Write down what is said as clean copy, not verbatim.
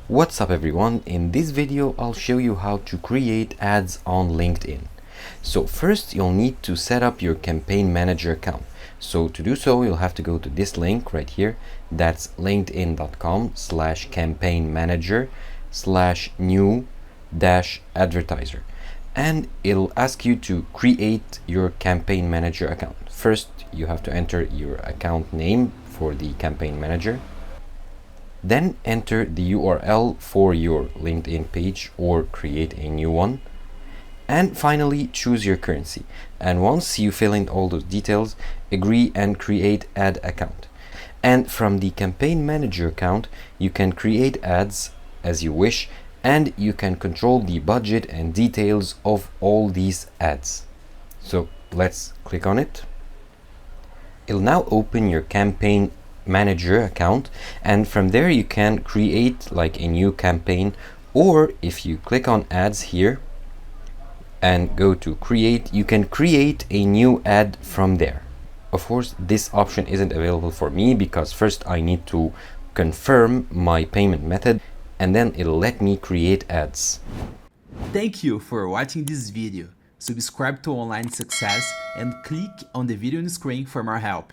What's up everyone? In this video I'll show you how to create ads on LinkedIn. So first you'll need to set up your campaign manager account. So to do so you'll have to go to this link right here. That's linkedin.com/campaign manager/new-advertiser, and it'll ask you to create your campaign manager account. First you have to enter your account name for the campaign manager. Then enter the URL for your LinkedIn page or create a new one. And finally choose your currency. And once you fill in all those details, agree and create ad account. And from the campaign manager account, you can create ads as you wish, and you can control the budget and details of all these ads. So let's click on it. It'll now open your campaign manager account, and from there you can create like a new campaign, or if you click on ads here and go to create, you can create a new ad from there. Of course this option isn't available for me because first I need to confirm my payment method and then it'll let me create ads. Thank you for watching this video. Subscribe to Online Success and click on the video on the screen for more help.